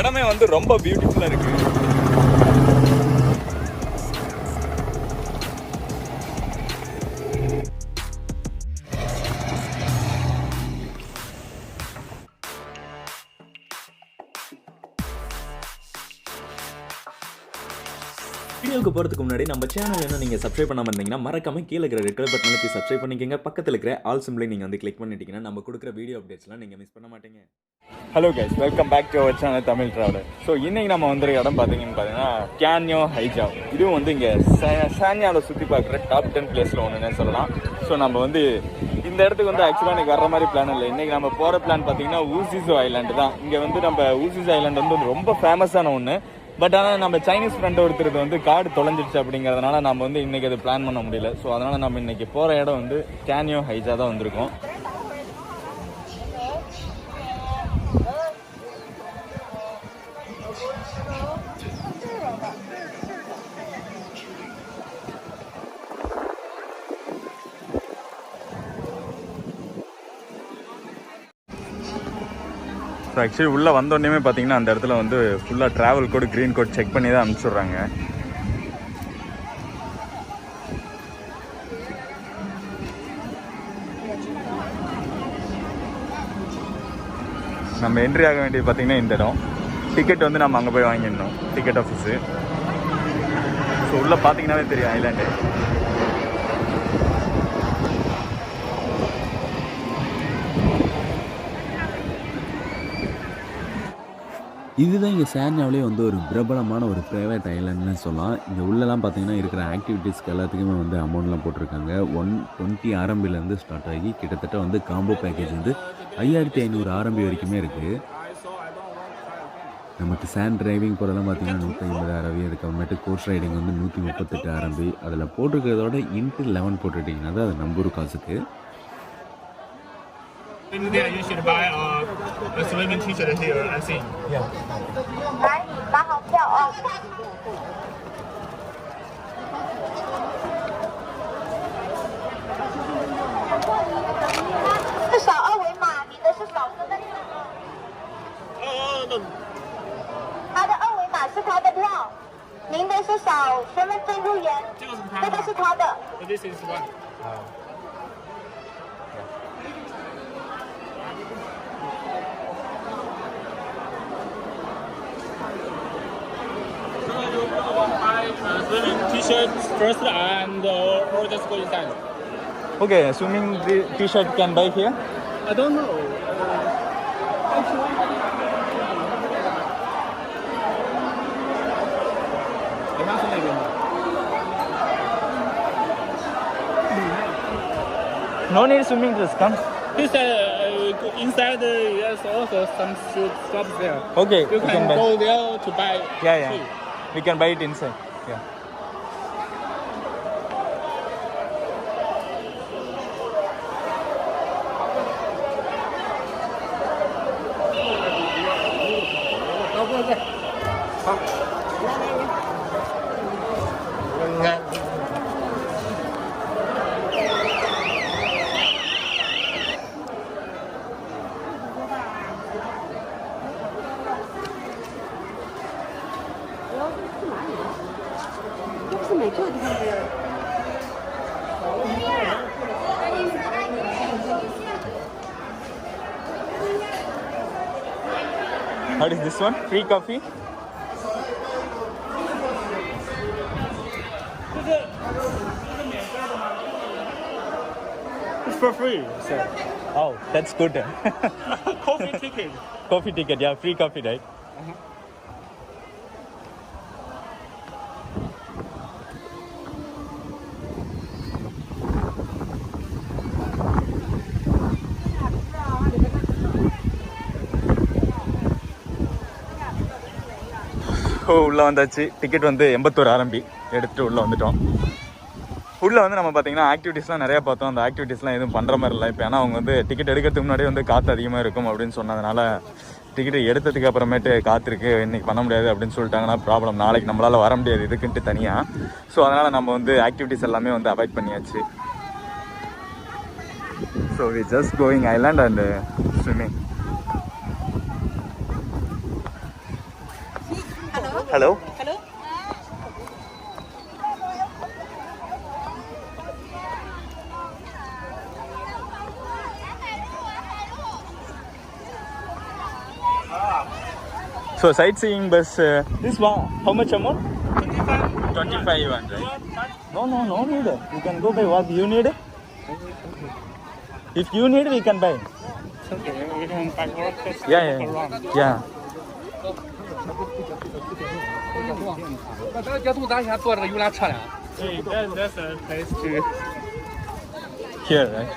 இடமே வந்து ரொம்ப பியூட்டிஃபுல்லா இருக்கு. வீடியோக்கு போகிறதுக்கு முன்னாடி நம்ம சேனல் என்ன நீங்கள் சப்ஸ்கிரைப் பண்ணாமல் இருந்தீங்கன்னா மறக்காம கீழே இருக்கிற ரெட் கலர் பட்டனை கிளிக் சப்ஸ்கிரைப் பண்ணிக்கோங்க. பக்கத்தில் இருக்கிற ஆல் சிம்பிளையும் நீங்கள் வந்து கிளிக் பண்ணிட்டீங்கன்னா நம்ம கொடுக்குற வீடியோ அப்டேட்ஸ்லாம் நீங்கள் மிஸ் பண்ண மாட்டீங்க. Hello guys, welcome back to our channel Tamil traveller. So இன்னைக்கு நம்ம வந்து இடம் பார்த்தீங்கன்னா கேன்யோ ஹைஜாவ். இதுவும் வந்து இங்கே சான்யாவில் சுற்றி பார்க்குற டாப் 10 பிளேஸில் ஒன்றுன்னு சொல்லலாம். ஸோ நம்ம வந்து இந்த இடத்துக்கு வந்து ஆக்சுவலாக எனக்கு வர மாதிரி பிளான் இல்லை. இன்றைக்கி நம்ம போகிற பிளான் பார்த்தீங்கன்னா ஊசிசோ ஐலாண்டு தான். இங்கே வந்து நம்ம ஊசிசோ ஐலாண்டு வந்து ரொம்ப ஃபேமஸான ஒன்று. பட் ஆனால் நம்ம சைனீஸ் ஃப்ரெண்ட் ஒருத்தருக்கு வந்து கார்டு தொலைஞ்சிடுச்சு அப்படிங்கிறதுனால நம்ம வந்து இன்றைக்கி அது பிளான் பண்ண முடியல. ஸோ அதனால் நம்ம இன்றைக்கி போகிற இடம் வந்து கேன்யோ ஹைஜா தான் வந்திருக்கோம். ஸோ ஆக்சுவலி உள்ளே வந்தோடனே பார்த்தீங்கன்னா அந்த இடத்துல வந்து ஃபுல்லாக ட்ராவல் கோடு க்ரீன் கோட் செக் பண்ணி தான் அனுப்பிச்சுட்றாங்க. நம்ம என்ட்ரி ஆக வேண்டியது பார்த்தீங்கன்னா இந்த இடம். டிக்கெட் வந்து நம்ம அங்கே போய் வாங்கிடணும், டிக்கெட் ஆஃபீஸு. ஸோ உள்ளே பார்த்தீங்கன்னாவே தெரியும் ஐலாண்டு. இதுதான் இங்கே சான்யாவிலே வந்து ஒரு பிரபலமான ஒரு ப்ரைவேட் ஐலாண்டுன்னு சொல்லலாம். இங்கே உள்ளெல்லாம் பார்த்தீங்கன்னா இருக்கிற ஆக்டிவிட்டீஸ்க்கு எல்லாத்துக்குமே வந்து அமௌண்ட்லாம் போட்டிருக்காங்க. 120 RMB ஸ்டார்ட் ஆகி கிட்டத்தட்ட வந்து காம்போ பேக்கேஜ் வந்து 5500 RMB வரைக்குமே இருக்குது. நமக்கு சாண்ட் டிரைவிங் போகிறதெல்லாம் பார்த்தீங்கன்னா 150 RMB, அதுக்கப்புறமேட்டு கோர்ஸ் ரைடிங் வந்து 138 RMB. அதில் போட்டிருக்கிறதோட இன்ட்டு 11 போட்டுட்டிங்கன்னா தான் அது நம்பூர் காசுக்கு. In there, you should buy a swimming t-shirt here, I think. Yeah. 来，拿好票哦。是扫二维码，你的是扫身份证吗？他的二维码是他的票，您的是扫身份证入园，这个是他的。This is one. Swimming t-shirts first and or just go inside. Okay, swimming t-shirt can buy here? I don't know. No need swimming dress, come. He said inside there's also some shops there. Okay, You can buy. go there to buy. Yeah. Too. We can buy it inside. Yeah. What is this one? Free coffee? It's for free, sir. Oh, that's good. Coffee ticket. Coffee ticket, yeah, free coffee, right? உள்ளே வந்தாச்சு. Ticket வந்து 81 RMB எடுத்துகிட்டு உள்ளே வந்துட்டோம். உள்ளே வந்து நம்ம பார்த்தீங்கன்னா ஆக்டிவிட்டீஸ்லாம் நிறையா பார்த்தோம். அந்த ஆக்டிவிட்டீஸ்லாம் எதுவும் பண்ணுற மாதிரி இல்லை. இப்போ ஏன்னா அவங்க வந்து டிக்கெட் எடுக்கிறதுக்கு முன்னாடி வந்து காற்று அதிகமாக இருக்கும் அப்படின்னு சொன்னதுனால டிக்கெட் எடுத்ததுக்கு அப்புறமேட்டு காத்திருக்கு இன்றைக்கி பண்ண முடியாது அப்படின்னு சொல்லிட்டாங்கன்னா ப்ராப்ளம். நாளைக்கு நம்மளால் வர முடியாது இதுக்குன்ட்டு தனியாக. ஸோ அதனால் நம்ம வந்து ஆக்டிவிட்டீஸ் எல்லாமே வந்து அவாய்ட் பண்ணியாச்சு. So we just going island and swimming. Hello. Hello? So sightseeing bus, this one, how much amount? 25 yuan, right? No need. You can go by what you need. If you need, we can buy. Okay, we can buy more. Yeah. 那咱这度咱先坐这个游览车辆。 Hey, that's a place to Here, right?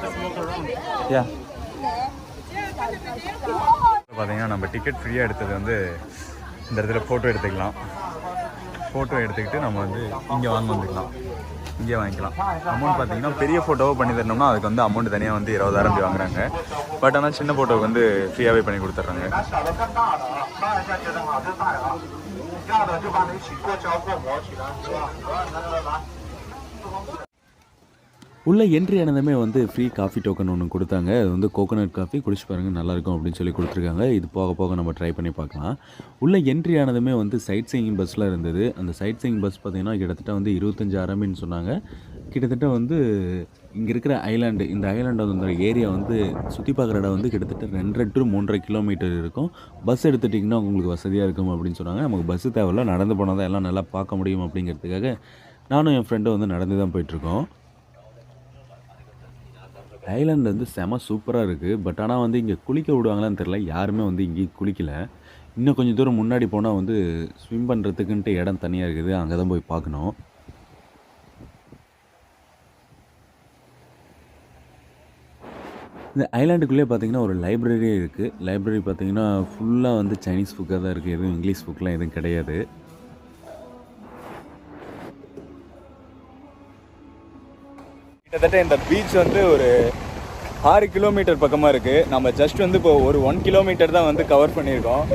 just walk around. Yeah. பார்த்தீங்கன்னா நம்ம ticket ஃப்ரீயாக எடுத்தது வந்து இந்த இடத்துல photo எடுத்துக்கலாம். Photo எடுத்துக்கிட்டு நம்ம வந்து இங்கே வந்துக்கலாம். இங்கே வாங்கிக்கலாம். அமௌண்ட் பார்த்தீங்கன்னா பெரிய ஃபோட்டோவை பண்ணி தரணும்னா அதுக்கு வந்து அமௌண்ட் தனியாக வந்து 20,000 அப்படி வாங்குறாங்க. பட் ஆனால் சின்ன ஃபோட்டோவுக்கு வந்து ஃப்ரீயாகவே பண்ணி கொடுத்துட்றாங்க. உள்ளே என்ட்ரி ஆனதுமே வந்து ஃப்ரீ காஃபி டோக்கன் ஒன்று கொடுத்தாங்க. அது வந்து கோகோனட் காஃபி குடிச்சு பாருங்கள் நல்லாயிருக்கும் அப்படின்னு சொல்லி கொடுத்துருக்காங்க. இது போக போக நம்ம ட்ரை பண்ணி பார்க்கலாம். உள்ளே என்ட்ரி ஆனதுமே வந்து சைட் சீயிங் பஸ்ஸில் இருந்தது. அந்த சைட் சீயிங் பஸ் பார்த்திங்கன்னா கிட்டத்தட்ட வந்து 25 RMBன்னு சொன்னாங்க. கிட்டத்தட்ட வந்து இங்கே இருக்கிற ஐலாண்டு, இந்த ஐலாண்டு வந்து ஏரியா வந்து சுற்றி பார்க்குற இடம் வந்து கிட்டத்தட்ட 2.5 to 3.5 கிலோமீட்டர் இருக்கும். பஸ் எடுத்துட்டிங்கன்னா உங்களுக்கு வசதியாக இருக்கும் அப்படின்னு சொன்னாங்க. நமக்கு பஸ்ஸு தேவையில்ல, நடந்து போனால் தான் எல்லாம் நல்லா பார்க்க முடியும் அப்படிங்கிறதுக்காக நானும் என் ஃப்ரெண்டும் வந்து நடந்து தான் போயிட்டுருக்கோம். ஐலாண்டு வந்து செம சூப்பராக இருக்குது. பட் ஆனால் வந்து இங்கே குளிக்க விடுவாங்களான்னு தெரில. யாருமே வந்து இங்கேயும் குளிக்கலை. இன்னும் கொஞ்சம் தூரம் முன்னாடி போனால் வந்து ஸ்விம் பண்ணுறதுக்குன்ட்டு இடம் தனியாக இருக்குது. அங்கே தான் போய் பார்க்கணும். இந்த ஐலாண்டுக்குள்ளே பார்த்திங்கன்னா ஒரு லைப்ரரியே இருக்குது. லைப்ரரி பார்த்திங்கன்னா ஃபுல்லாக வந்து சைனீஸ் புக்காக தான் இருக்குது. எதுவும் இங்கிலீஷ் புக்கெலாம் எதுவும் கிடையாது. கிட்டத்தட்ட இந்த பீச் வந்து ஒரு 6 கிலோமீட்டர் பக்கமாக இருக்குது. நம்ம ஜஸ்ட் வந்து இப்போ ஒரு 1 கிலோமீட்டர் தான் வந்து கவர் பண்ணியிருக்கோம்.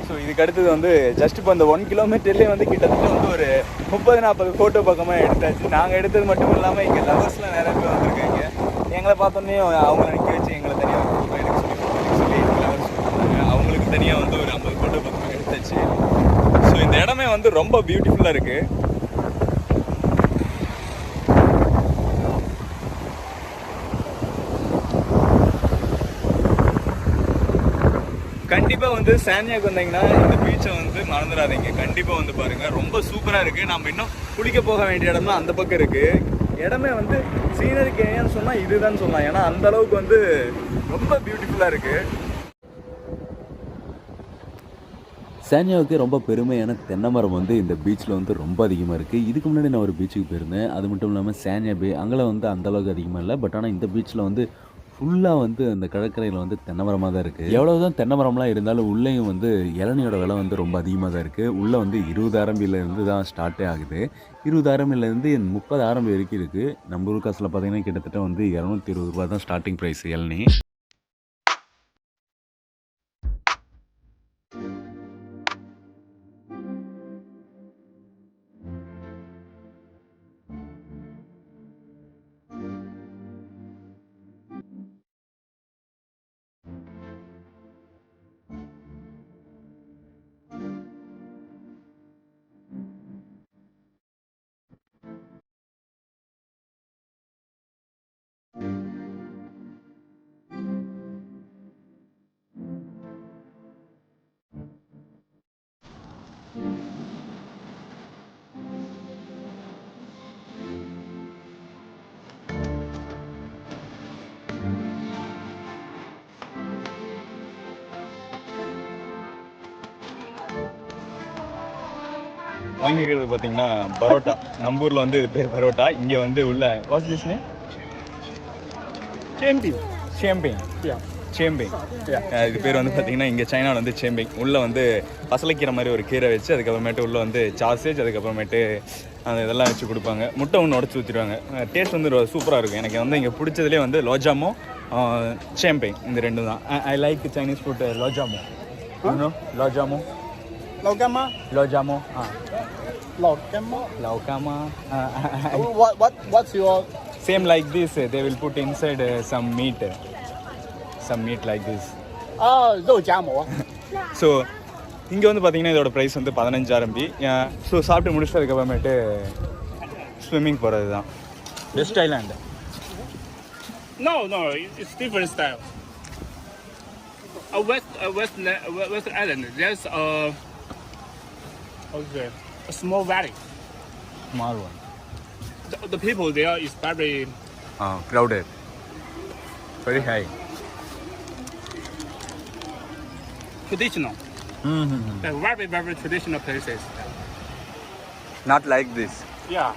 ஸோ இதுக்கு அடுத்தது வந்து ஜஸ்ட் இப்போ அந்த 1 கிலோமீட்டர்லேயே வந்து கிட்டத்தட்ட வந்து ஒரு 30-40 ஃபோட்டோ பக்கமாக எடுத்தாச்சு. நாங்கள் எடுத்தது மட்டும் இல்லாமல் இங்கே லவர்ஸ்லாம் நிறைய பேர் வந்திருக்காங்க. எங்களை பார்த்தோன்னே அவங்கள நிற்க வச்சு எங்களை தனியாக ஃபோட்டோ எடுக்க சொல்லி லவர்ஸ் அவங்களுக்கு தனியாக வந்து ஒரு 50 ஃபோட்டோ பக்கமாக எடுத்தாச்சு. ஸோ இந்த இடமே வந்து ரொம்ப பியூட்டிஃபுல்லாக இருக்குது. கண்டிப்பாக வந்து சான்யாக்கு வந்தீங்கன்னா இந்த பீச்சை வந்து மறந்துடாதீங்க. கண்டிப்பாக வந்து பாருங்கள், ரொம்ப சூப்பராக இருக்குது. நம்ம இன்னும் குளிக்க போக வேண்டிய இடம் தான் அந்த பக்கம் இருக்குது. இடமே வந்து சீனரிக்கு ஏன்னு சொன்னால் இதுதான் சொல்லலாம். ஏன்னா அந்த அளவுக்கு வந்து ரொம்ப பியூட்டிஃபுல்லாக இருக்குது. சான்யாவுக்கு ரொம்ப பெருமையான தென்னை மரம் வந்து இந்த பீச்சில் வந்து ரொம்ப அதிகமாக இருக்குது. இதுக்கு முன்னாடி நான் ஒரு பீச்சுக்கு போயிருந்தேன். அது மட்டும் இல்லாமல் சான்யா பே அங்கே வந்து அந்தளவுக்கு அதிகமாக இல்லை. பட் ஆனால் இந்த பீச்சில் வந்து ஃபுல்லாக வந்து அந்த கடற்கரையில் வந்து தென்னை மரமாக தான் இருக்குது. எவ்வளோ தான் தென்னை மரம்லாம் இருந்தாலும் உள்ளேயும் வந்து இளநியோட விலை வந்து ரொம்ப அதிகமாக தான் இருக்குது. உள்ளே வந்து 20 RMBலேருந்து தான் ஸ்டார்ட்டே ஆகுது. 20 RMBலேருந்து 30 RMB வரைக்கும் இருக்குது. நம்ம ஊர் காசில் பார்த்தீங்கன்னா கிட்டத்தட்ட வந்து 220 ரூபா தான் ஸ்டார்டிங் ப்ரைஸ் இளநீ. வாங்கிக்கிறது பார்த்தீங்கன்னா பரோட்டா. நம்ம ஊரில் வந்து இது பேர் பரோட்டா. இங்கே வந்து உள்ள வாட்ஸ் திஸ் நேம்? சேம்பிங். இது பேர் வந்து பார்த்தீங்கன்னா இங்கே சைனாவில் வந்து சேம்பிங். உள்ளே வந்து பசலைக்கீரை மாதிரி ஒரு கீரை வச்சு அதுக்கப்புறமேட்டு உள்ளே வந்து சாசேஜ் அதுக்கப்புறமேட்டு அந்த இதெல்லாம் வச்சு கொடுப்பாங்க. முட்டை ஒன்று உடச்சி ஊற்றிடுவாங்க. டேஸ்ட் வந்து சூப்பராக இருக்கும். எனக்கு வந்து இங்கே பிடிச்சதுலேயே வந்து லோஜாமோ சேம்பிங் இந்த ரெண்டு தான். ஐ லைக் சைனீஸ் ஃபுட் லோஜாமோ. லோஜாமோ Laukama. What's your Same like this. They will put inside some meat like this. 肉夹馍 So இங்கே வந்து பார்த்தீங்கன்னா இதோட ப்ரைஸ் வந்து 15 RMB. ஸோ சாப்பிட்டு முடிச்சுட்டு அதுக்கப்புறமேட்டு ஸ்விம்மிங் போகிறது தான் best island. No, it's different style. West Island, there's a small valley. Small one. The people there is very Crowded. Very high. traditional. They're very, very traditional places. Not like this. Yeah.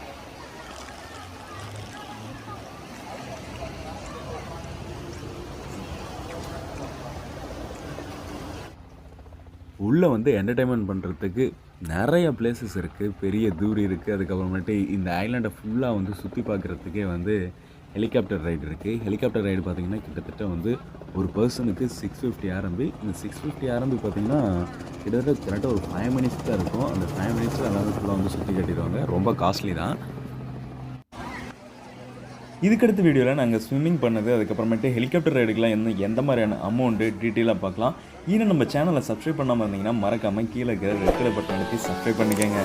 உள்ளே வந்து entertainment பண்ணுறதுக்கு நிறைய places இருக்குது, பெரிய தூரி இருக்குது. அதுக்கப்புறமேட்டு இந்த ஐலாண்டை ஃபுல்லாக வந்து சுற்றி பார்க்குறதுக்கே வந்து ஹெலிகாப்டர் ரைடு இருக்குது. ஹெலிகாப்டர் ரைடு பார்த்திங்கன்னா கிட்டத்தட்ட வந்து ஒரு பர்சனுக்கு 650 RMB. இந்த 650 RMB பார்த்திங்கன்னா கிட்டத்தட்ட ஒரு 5 minutes தான் இருக்கும். அந்த 5 minutes எல்லாமே ஃபுல்லாக வந்து சுற்றி கட்டிடுவாங்க. ரொம்ப காஸ்ட்லி தான். இதுக்கடுத்த வீடியோவில் நாங்கள் ஸ்விம்மிங் பண்ணது, அதுக்கப்புறமேட்டு ஹெலிகாப்டர் ரைடுக்கெலாம் எந்த மாதிரியான அமௌண்ட்டு டீட்டெயிலாக பார்க்கலாம். இன்னும் நம்ம சேனலை சப்ஸ்கிரைப் பண்ணாமல் இருந்தீங்கன்னா மறக்காமல் கீழே இருக்கிற ரெட் கலர் பட்டன் அழுத்தி சப்ஸ்கிரைப் பண்ணிக்கோங்க.